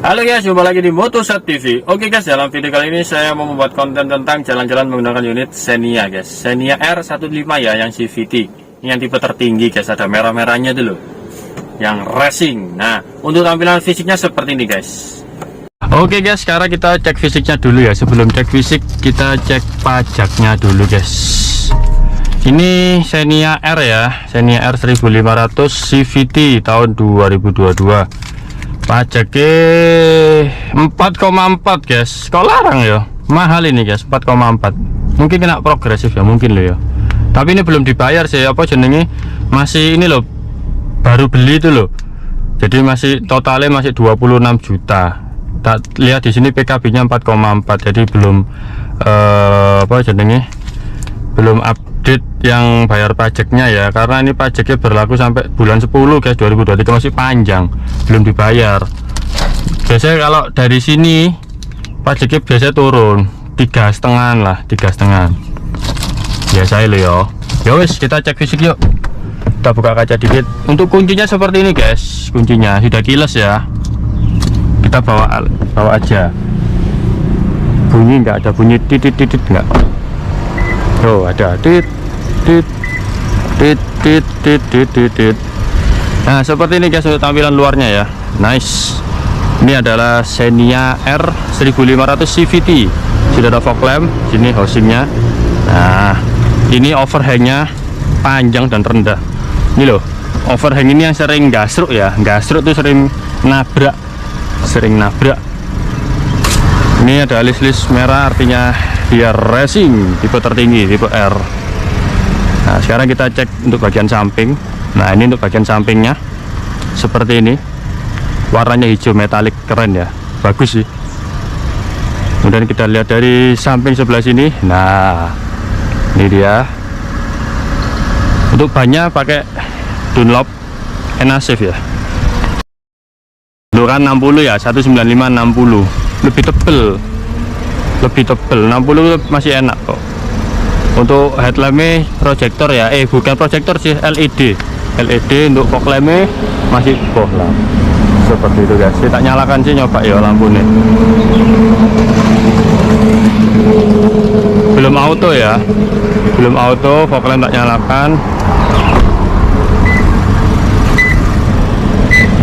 Halo guys, jumpa lagi di Motosat TV. Oke guys, dalam video kali ini saya mau membuat konten tentang jalan-jalan menggunakan unit Xenia guys. Xenia R15 ya, yang CVT. Ini yang tipe tertinggi guys, ada merah-merahnya dulu. Yang racing. Nah, untuk tampilan fisiknya seperti ini guys. Oke guys, sekarang kita cek fisiknya dulu ya. Sebelum cek fisik, kita cek pajaknya dulu guys. Ini Xenia R ya, Xenia R 1500 CVT tahun 2022. Pajaknya 4,4 guys. Kok larang ya? Mahal ini guys, 4,4. Mungkin kena progresif ya, mungkin loh ya. Tapi ini belum dibayar sih, apa jenenge? Masih ini loh, baru beli itu loh. Jadi masih totalnya masih 26 juta. Tak lihat di sini PKB-nya 4,4. Jadi belum apa jenenge? Belum update yang bayar pajaknya ya, karena ini pajaknya berlaku sampai bulan 10 guys 2023, masih panjang, belum dibayar. Biasanya kalau dari sini pajaknya biasanya turun 3,5 lah, 3,5 biasa lo ya. Ya wes, kita cek fisik yuk. Kita buka kaca dikit. Untuk kuncinya seperti ini guys, kuncinya sudah keyless ya. Kita bawa aja. Bunyi nggak ada bunyi titit nggak. Oh, ada tit. Nah, seperti ini guys untuk tampilan luarnya ya. Nice. Ini adalah Xenia R 1500 CVT. Sudah ada fog lamp, sini housingnya. Nah, ini overhangnya panjang dan rendah. Ini loh, overhang ini yang sering gasruk ya. Gasruk tuh sering nabrak. Ini ada list merah, artinya dia racing, tipe tertinggi, tipe R. Nah, sekarang kita cek untuk bagian samping. Nah, ini untuk bagian sampingnya seperti ini. Warnanya hijau metalik, keren ya, bagus sih. Kemudian kita lihat dari samping sebelah sini. Nah, ini dia. Untuk bannya pakai Dunlop Enasif ya. Dulu kan 60 ya, 195 60. Lebih tebel 60 masih enak kok. Untuk headlampnya proyektor ya, bukan proyektor sih, LED untuk fog lampnya masih bohlam seperti itu guys. Kita nyalakan sih, nyoba ya lampunya. Belum auto ya, belum auto, fog lamp tak nyalakan.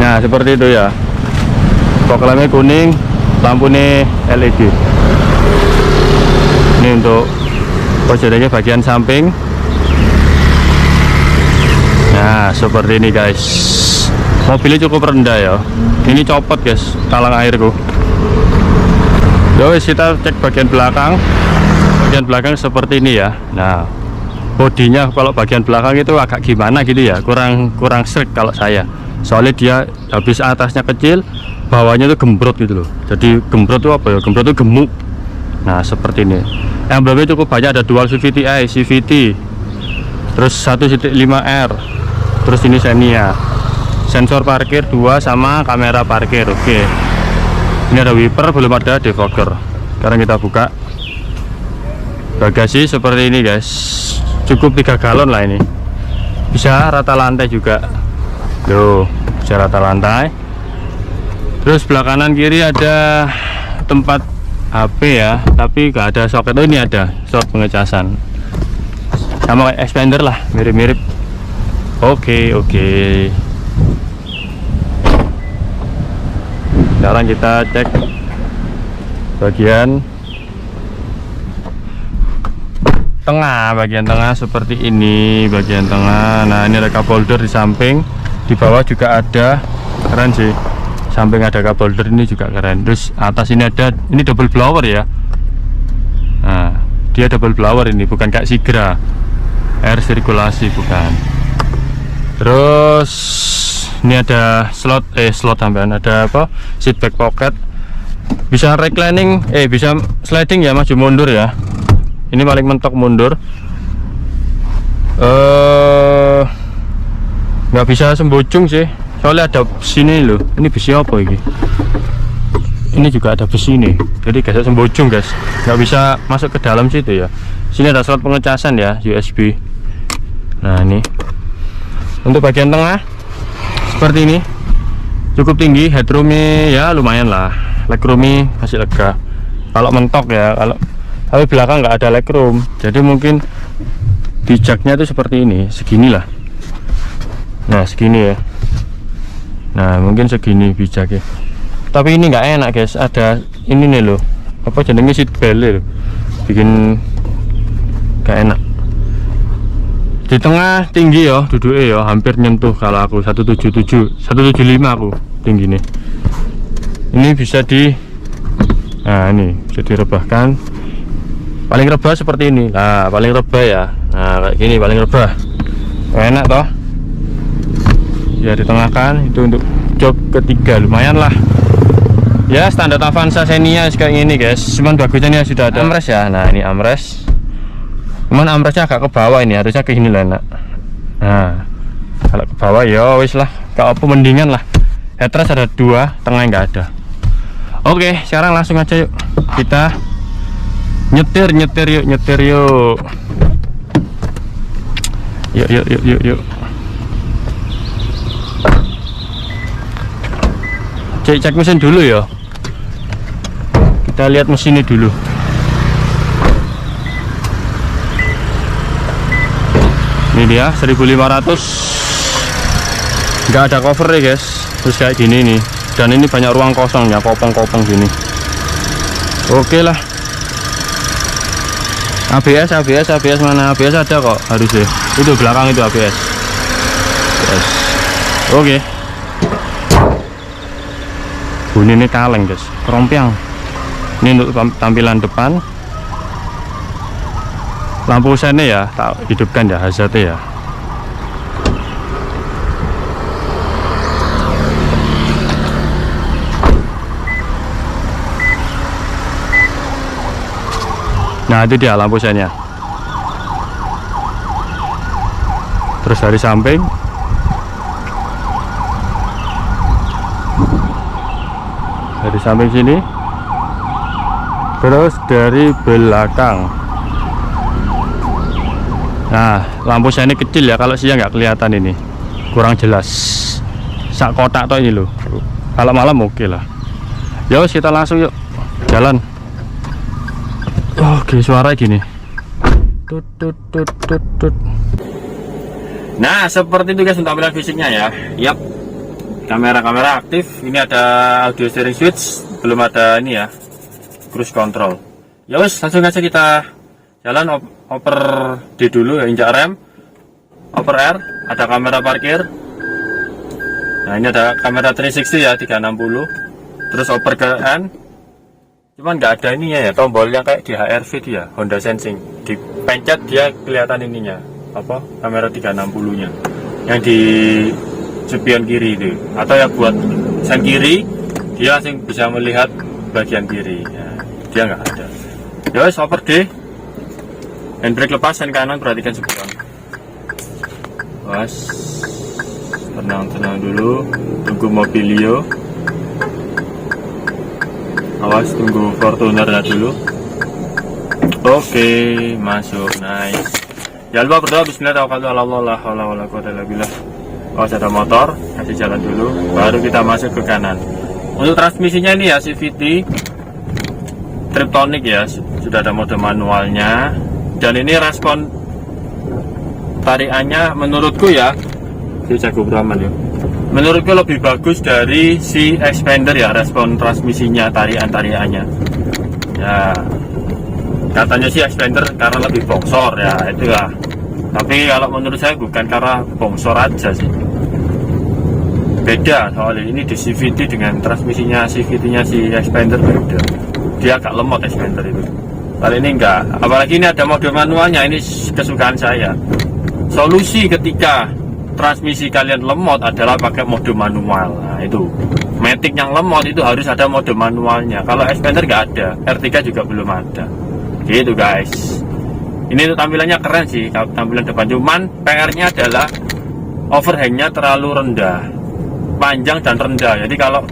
Nah seperti itu ya, fog lampnya kuning, lampunya LED. Ini untuk posisinya bagian samping. Nah seperti ini guys. Mobilnya cukup rendah ya. Ini copot guys, talang airku. Yowes, kita cek bagian belakang. Bagian belakang seperti ini ya. Nah, bodinya kalau bagian belakang itu agak gimana gitu ya, kurang srek kalau saya. Soalnya dia habis atasnya kecil, bawahnya itu gembrot gitu loh. Jadi gembrot itu apa ya? Gembrot itu gemuk. Nah seperti ini. Emblemnya cukup banyak, ada dual CVT-i, CVT, terus 1.5R, terus ini Xenia. Sensor parkir 2 sama kamera parkir. Oke. Ini ada wiper, belum ada defogger. Sekarang kita buka. Bagasi seperti ini guys. Cukup 3 galon lah ini. Bisa rata lantai juga. Loh, bisa rata lantai. Terus belah kanan kiri ada tempat HP ya, tapi gak ada soket. Oh, ini ada slot pengecasan sama kayak expander lah, mirip-mirip. Oke. Sekarang kita cek bagian tengah. Bagian tengah seperti ini, bagian tengah. Nah, ini ada cup holder di samping, di bawah juga ada. Keren sih, samping ada cup holder, ini juga keren. Terus atas ini ada, ini double blower ya. Nah, dia double blower ini, bukan kayak Sigra air sirkulasi, bukan. Terus ini ada slot tambahan, ada apa, seat back pocket, bisa reclining, bisa sliding ya, maju mundur ya. Ini paling mentok mundur. Nggak bisa sembojong sih, soalnya ada sini loh. Ini besi apa ini? Ini juga ada besi nih, jadi gak bisa sembojong guys, nggak bisa masuk ke dalam situ ya. Sini ada slot pengecasan ya, USB. Nah ini untuk bagian tengah seperti ini, cukup tinggi, headroomnya ya lumayan lah, legroomnya masih lega. Kalau mentok ya, tapi belakang nggak ada legroom, jadi mungkin bijaknya itu seperti ini, segini lah. Nah segini ya. Nah mungkin segini bijaknya. Tapi ini nggak enak guys, ada ini nih loh, apa jenenge seat belt loh, bikin nggak enak. Di tengah tinggi ya, duduknya ya hampir nyentuh. Kalau aku 177, 175 aku tinggi nih. Ini bisa nah ini bisa direbahkan. Paling rebah seperti ini. Nah paling rebah ya, nah kayak gini paling rebah. Enak toh ya, ditengahkan. Itu untuk jok ketiga lumayan lah ya, standar Avanza Xenia kayak gini guys. Cuman bagusnya ini sudah ada armrest ya. Nah ini armrest, cuman armrestnya agak ke bawah, ini harusnya ke sini lah nak. Nah kalau ke bawah ya wis lah, kalau apa mendingan lah. Headrest ada 2, tengah nggak ada. Oke sekarang langsung aja yuk kita nyetir yuk. Yuk. Cek mesin dulu ya. Kita lihat mesinnya dulu. Ini dia 1500, nggak ada cover ya guys. Terus kayak gini nih, dan ini banyak ruang kosong ya, kopong-kopong gini. Oke lah. ABS mana? ABS ada kok harusnya. Itu belakang itu ABS. Yes. Oke. Bunyi ini kaleng guys, kerompang. Ini untuk tampilan depan. Lampu sennya ya tak hidupkan ya, hazardnya ya. Nah itu dia lampu sennya. Terus dari samping, sini, terus dari belakang. Nah lampu sennya kecil ya, kalau siang nggak kelihatan, ini kurang jelas. Sak kotak toh ini loh. Kalau malam oke lah. Ya kita langsung yuk jalan. Oke suara gini. Tut. Nah seperti itu guys untuk tampilan fisiknya ya. Yap, kamera aktif. Ini ada audio steering switch, belum ada ini ya, cruise control. Ya wes langsung aja kita jalan. Oper D dulu ya, injak rem, oper R, ada kamera parkir. Nah ini ada kamera 360 ya, 360. Terus oper ke N, cuman nggak ada ininya ya, tombol yang kayak di HR-V itu ya, Honda Sensing. Dipencet dia kelihatan ininya, apa kamera 360 nya yang di spion kiri itu, atau ya buat sen kiri dia langsung bisa melihat bagian kiri ya, dia nggak ada. Ya wes oper D, handbrake lepas, sen kanan perhatikan spion. Was tenang dulu, tunggu mobilio. Awas tunggu Fortunernya dulu. Oke, masuk, nice. Jangan lupa berdoa bismillahirrahmanirrahim. Awas ada motor, kasih jalan dulu, baru kita masuk ke kanan. Untuk transmisinya ini ya CVT Triptonic ya, sudah ada mode manualnya. Dan ini respon tarikannya menurutku ya, jago Brahman ya, menurutku lebih bagus dari si Expander ya, respon transmisinya, tarikannya ya. Katanya sih Expander karena lebih bongsor ya, itu ya. Tapi kalau menurut saya bukan karena bongsor aja sih, beda soalnya ini di CVT dengan transmisinya CVT-nya si Expander beda. Dia agak lemot Expander itu. Kali ini enggak, apalagi ini ada mode manualnya, ini kesukaan saya. Solusi ketika transmisi kalian lemot adalah pakai mode manual. Nah itu Matic yang lemot itu harus ada mode manualnya. Kalau Expander nggak ada, R3 juga belum ada. Gitu guys. Ini tuh tampilannya keren sih, tampilan depan. Cuman PR-nya adalah overhangnya terlalu rendah, panjang dan rendah. Jadi kalau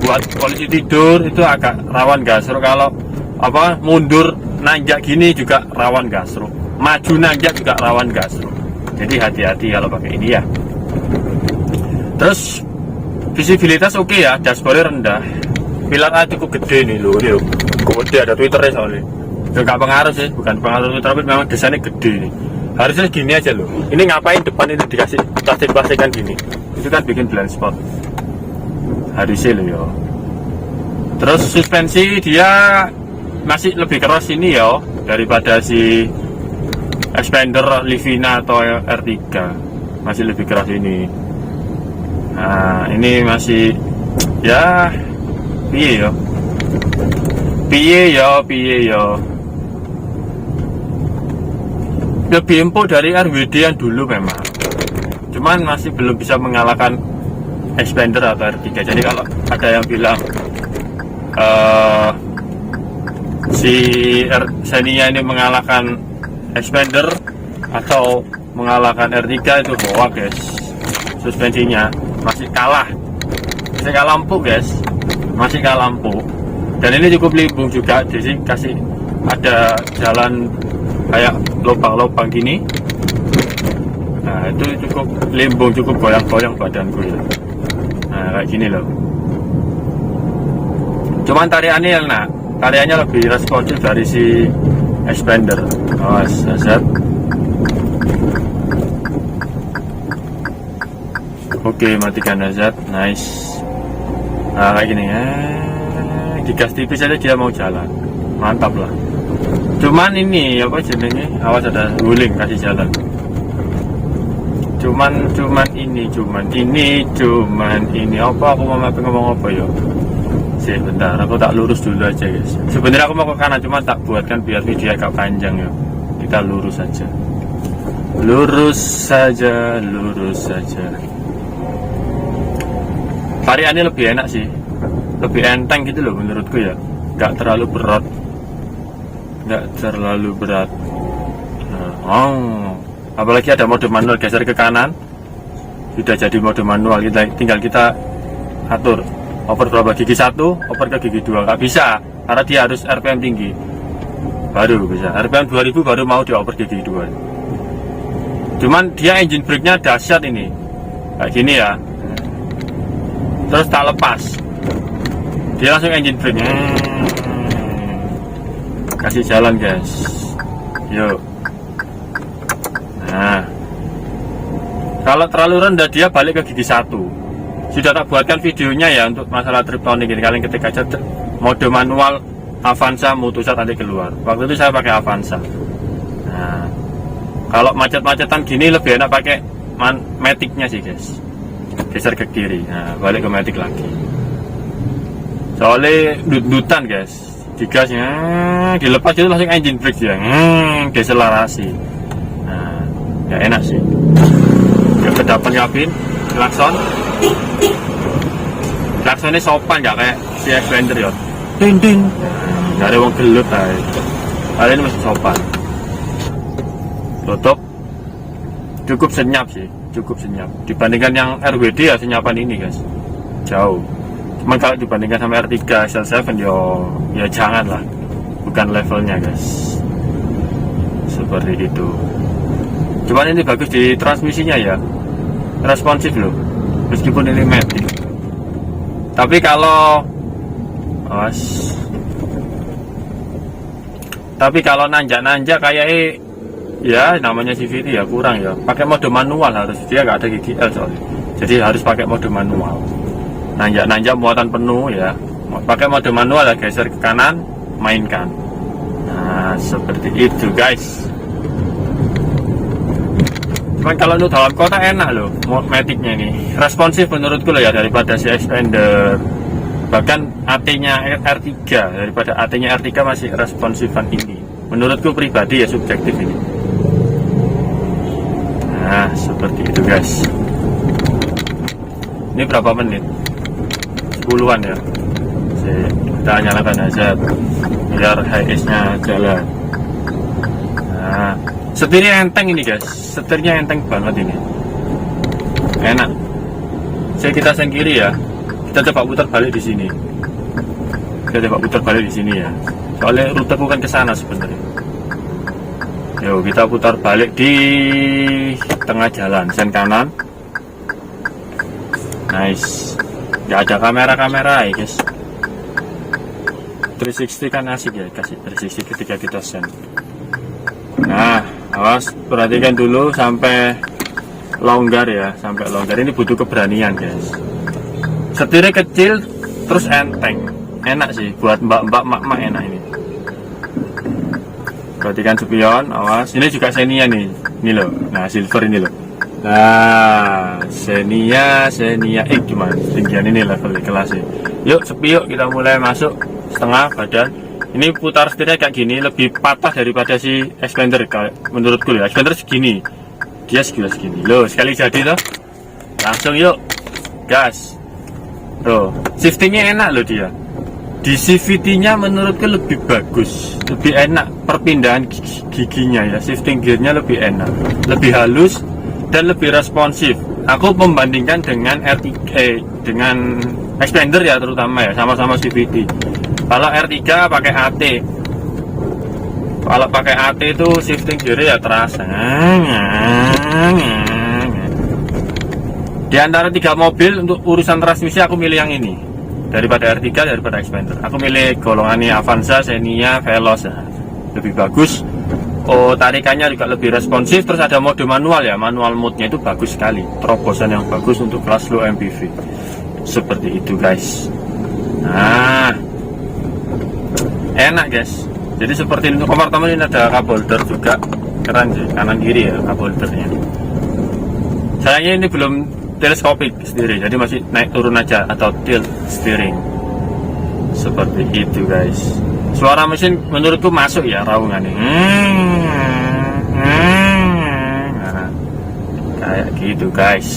buat posisi tidur itu agak rawan gasruk. Kalau apa mundur nanjak gini juga rawan gasruk, maju nanjak juga rawan gasruk. Jadi hati-hati kalau pakai ini ya. Terus visibilitas oke ya, dashboardnya rendah, pilar A cukup gede nih loh, ini loh gede, ada twitternya soalnya. Ya nggak pengaruh sih, bukan pengaruh twitter, tapi memang desainnya gede nih. Harusnya gini aja loh, ini ngapain depan itu dikasih plastik-plastikan gini, itu kan bikin blind spot harusnya loh ya. Terus suspensi dia masih lebih keras ini ya daripada si Xpander Livina atau R3, masih lebih keras ini. Nah ini masih ya piye ya lebih empuk dari RWD yang dulu memang, cuman masih belum bisa mengalahkan Xpander atau R3. Jadi kalau ada yang bilang si Xenia ini mengalahkan Xpander atau mengalahkan R3, itu hoax guys. Suspensinya masih kalah empuk guys, masih kalah empuk. Dan ini cukup limbung juga, jadi kasih ada jalan kayak lubang-lubang gini. Nah itu cukup limbung, cukup goyang-goyang badanku ya. Nah kayak gini loh. Cuman tariannya enak, tariannya lebih responsif dari si Xpander. Awas, set. Oke, matikan hazard, nice. Nah kayak gini ya, digas tipis aja dia mau jalan, mantap lah. Cuman ini apa jenenge, awas ada guling kasih jalan. Cuman ini apa, aku mau ngomong apa ya? Sih bentar, aku tak lurus dulu aja guys. Sebenarnya aku mau ke kanan, cuma tak buatkan biar video agak panjang ya. Kita lurus saja. Lurus saja. Tariannya lebih enak sih, lebih enteng gitu loh menurutku ya. Nggak terlalu berat. Apalagi ada mode manual, geser ke kanan sudah jadi mode manual. Tinggal kita atur over berapa, gigi 1 over ke gigi 2. Nggak bisa karena dia harus RPM tinggi baru bisa. RPM 2000 baru mau di over gigi 2. Cuman dia engine brake nya dahsyat ini, kayak gini ya. Terus tak lepas, dia langsung engine brake nya. Kasih jalan guys, yuk. Nah kalau terlalu rendah dia balik ke gigi 1. Sudah tak buatkan videonya ya untuk masalah triptonic ini. Kalian ketik aja mode manual Avanza Moto1 nanti keluar. Waktu itu saya pakai Avanza. Nah kalau macet-macetan gini lebih enak pakai maticnya sih guys. Geser ke kiri, nah balik ke matic lagi. Soalnya dut-dutan guys, digasnya dilepas itu langsung engine brake ya, deselerasi. Nah ya enak sih. Kedapan kabin, klaksonnya sopan nggak kayak si Xpander ya. Ding ding, nggak ada wong gelut aja. Kali ini masih sopan. Tutup, cukup senyap sih, cukup senyap. Dibandingkan yang RWD ya senyapan ini guys, jauh. Cuman kalau dibandingkan sama R3 XL7 ya jangan lah, bukan levelnya guys. Seperti itu. Cuman ini bagus di transmisinya ya, responsif loh, meskipun ini matic. Tapi kalau nanjak kayak ya namanya CVT ya kurang ya. Pakai mode manual harus, dia nggak ada gigi L soalnya. Jadi harus pakai mode manual. Nanjak muatan penuh ya, pakai mode manual ya, geser ke kanan, mainkan. Nah seperti itu guys. Cuman kalau lu dalam kota enak loh, maticnya ini responsif menurutku loh ya, daripada si Xpander. Bahkan AT-nya R3, daripada AT-nya R3 masih responsifan ini. Menurutku pribadi ya, subjektif ini. Nah seperti itu guys. Ini berapa menit? 10-an ya. Kita nyalakan aja biar high nya jalan. Nah setirnya enteng ini guys, setirnya enteng banget ini, enak. Kita sen kiri ya, kita coba putar balik di sini. Kita coba putar balik di sini ya, soalnya rute bukan ke sana sebenarnya. Yuk kita putar balik di tengah jalan, sen kanan. Nice. nggak ada kamera ya guys. 360 kan asik ya, kasih 360 ketika kita send. Nah awas, perhatikan dulu sampai longgar ya, sampai longgar. Ini butuh keberanian guys. Setirnya kecil terus enteng, enak sih buat mbak-mbak mak-mak, enak ini. Perhatikan spion, awas. Ini juga Xenia nih, ini loh. Nah silver ini loh. Nah Xenia gimana tinggian ini level kelasnya. Yuk spion, kita mulai masuk setengah badan. Ini putar setirnya kayak gini, lebih patah daripada si expander menurutku ya. Expander segini, dia segini loh, sekali jadi loh. Langsung yuk gas. Tuh shiftingnya enak loh dia. Di CVT nya menurutku lebih bagus, lebih enak perpindahan giginya ya. Shifting gearnya lebih enak, lebih halus dan lebih responsif. Aku membandingkan dengan dengan expander ya, terutama ya, sama-sama CVT. Kalau R3 pakai AT, kalau pakai AT itu shifting gear ya terasa. Di antara 3 mobil untuk urusan transmisi aku milih yang ini daripada R3, daripada expander. Aku milih golongannya Avanza, Xenia, Veloz ya. Lebih bagus. Oh, tarikannya juga lebih responsif. Terus ada mode manual ya, manual mode-nya itu bagus sekali. Terobosan yang bagus untuk kelas low MPV. Seperti itu guys. Nah, enak guys. Jadi seperti untuk kompartemen ini ada cup holder juga, keren sih, kanan kiri ya cup holdernya. Sayangnya ini belum teleskopik sendiri, jadi masih naik turun aja atau tilt steering. Seperti itu guys. Suara mesin menurutku masuk ya raungan ini. Nah, kayak gitu guys.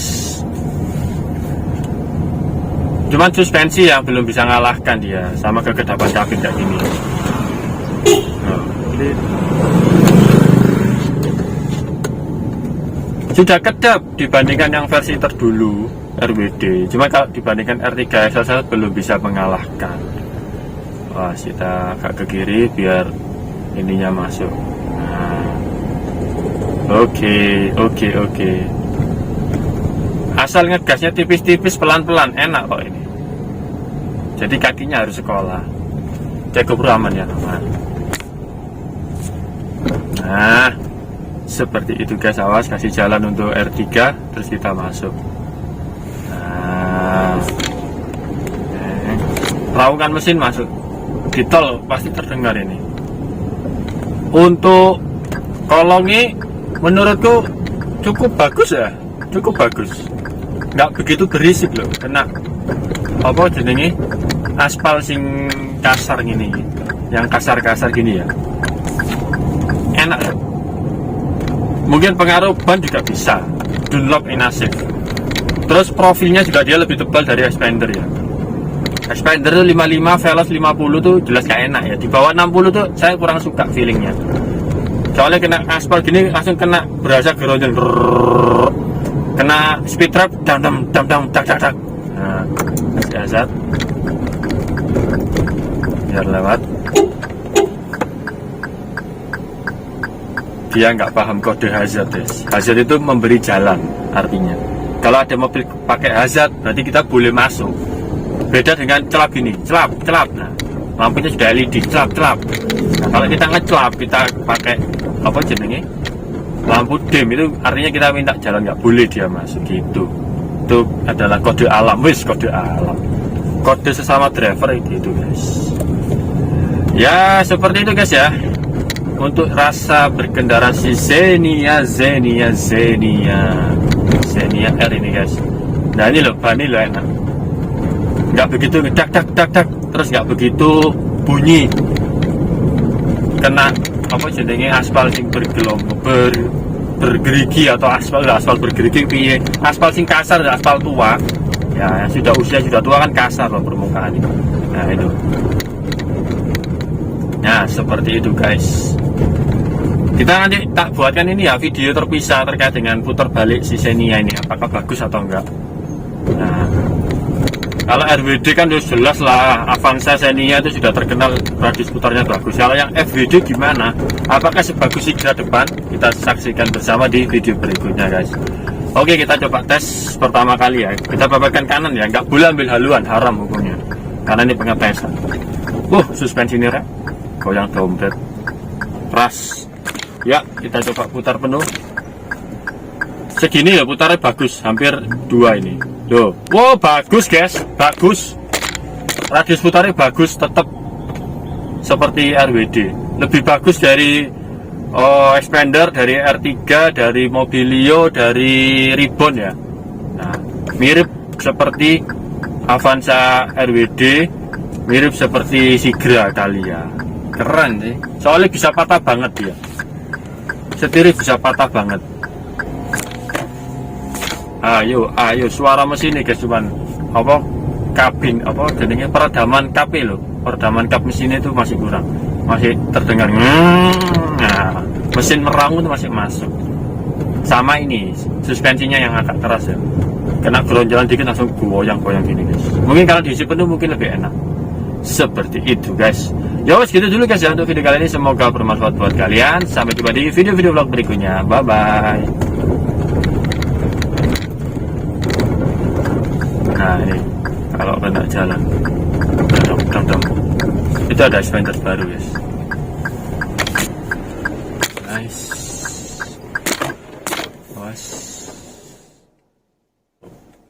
Cuman suspensi yang belum bisa ngalahkan dia sama kekedapan kabin kayak gini. Sudah kedap dibandingkan yang versi terdulu RWD. Cuma kalau dibandingkan R3 SL belum bisa mengalahkan. Wah, kita agak ke kiri biar ininya masuk. Nah, oke. Asal ngegasnya tipis-tipis, pelan-pelan, enak kok ini. Jadi kakinya harus sekolah. Cukup aman ya teman. Nah, seperti itu guys. Awas, kasih jalan untuk R3, terus kita masuk. Nah, raungan mesin masuk. Di tol pasti terdengar ini. Untuk kolongnya menurutku cukup bagus ya, cukup bagus. Nggak begitu berisik loh, kena apa jenenge aspal sing kasar gini, yang kasar-kasar gini ya. Enak ya. Mungkin pengaruh ban juga bisa. Dunlop Inasif. Terus profilnya juga dia lebih tebal dari expander ya. Expander 55, Veloz 50 tuh jelas gak enak ya. Di bawah 60 tuh saya kurang suka feelingnya. Soalnya kena aspal gini langsung kena berasa geronjol. Kena speed trap dam tak. Nah, kasih hazard. Biar lewat. Dia nggak paham kode hazard guys. Hazard itu memberi jalan artinya. Kalau ada mobil pakai hazard berarti kita boleh masuk. Beda dengan celap gini, celap. Nah, lampunya sudah LED, celap. Nah, kalau kita ngecelap, kita pakai apa jenenge? Lampu dim itu artinya kita minta jalan, nggak boleh dia masuk gitu. Itu adalah kode alam, kode alam. Kode sesama driver gitu guys. Ya seperti itu guys ya. Untuk rasa berkendara si Xenia R ini guys. Nah ini loh, ban ini loh enak. Nggak begitu dak, terus nggak begitu bunyi. Kena apa jenenge aspal sing bergerigi atau aspal bergerigi piye? Aspal sing kasar, aspal tua. Ya yang sudah usia sudah tua kan kasar loh permukaan ini. Nah itu. Nah seperti itu guys. Kita nanti tak buatkan ini ya video terpisah terkait dengan putar balik si Xenia ini, apakah bagus atau enggak. Nah kalau RWD kan udah jelas lah, Avanza Xenia itu sudah terkenal radius putarnya bagus. Kalau yang FWD gimana, apakah sebagus Sigra depan? Kita saksikan bersama di video berikutnya guys. Oke, kita coba tes pertama kali ya. Kita babakkan kanan ya, nggak boleh ambil haluan, haram hukumnya. Karena ini pengetesan. Suspensi ini rek, goyang dompet, keras. Ya, kita coba putar penuh. Segini ya putarnya bagus, hampir 2 ini. Loh, wow bagus guys, bagus. Radius putarnya bagus, tetap seperti RWD. Lebih bagus dari expander, dari R3, dari Mobilio, dari Ribbon ya. Nah, mirip seperti Avanza RWD, mirip seperti Sigra Thalia. Keren sih, soalnya bisa patah banget dia. Setirnya bisa patah banget. Ayo suara mesin guys, cuman apa kabin apa jadinya peredaman kap loh, peredaman kap mesinnya itu masih kurang, masih terdengar. Nah, mesin meraung itu masih masuk. Sama ini suspensinya yang agak keras ya, kena geronjalan dikit langsung goyang-goyang gini guys. Mungkin kalau diisi penuh mungkin lebih enak. Seperti itu guys. Ya wes gitu dulu guys ya untuk video kali ini, semoga bermanfaat buat kalian. Sampai jumpa di video-video vlog berikutnya. Bye bye. Nah ini kalau kena jalan itu ada expander baru guys. Nice.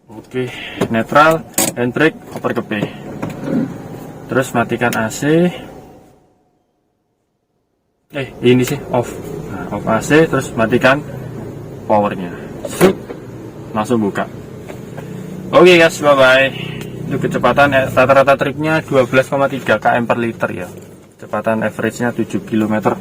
Oke, netral, handbrake, oper ke P. Terus matikan AC. Ini sih off. Nah, off AC, terus matikan powernya. Langsung buka. Oke guys, bye bye. Itu kecepatan rata-rata tripnya 12,3 km per liter ya. Kecepatan average nya 7 km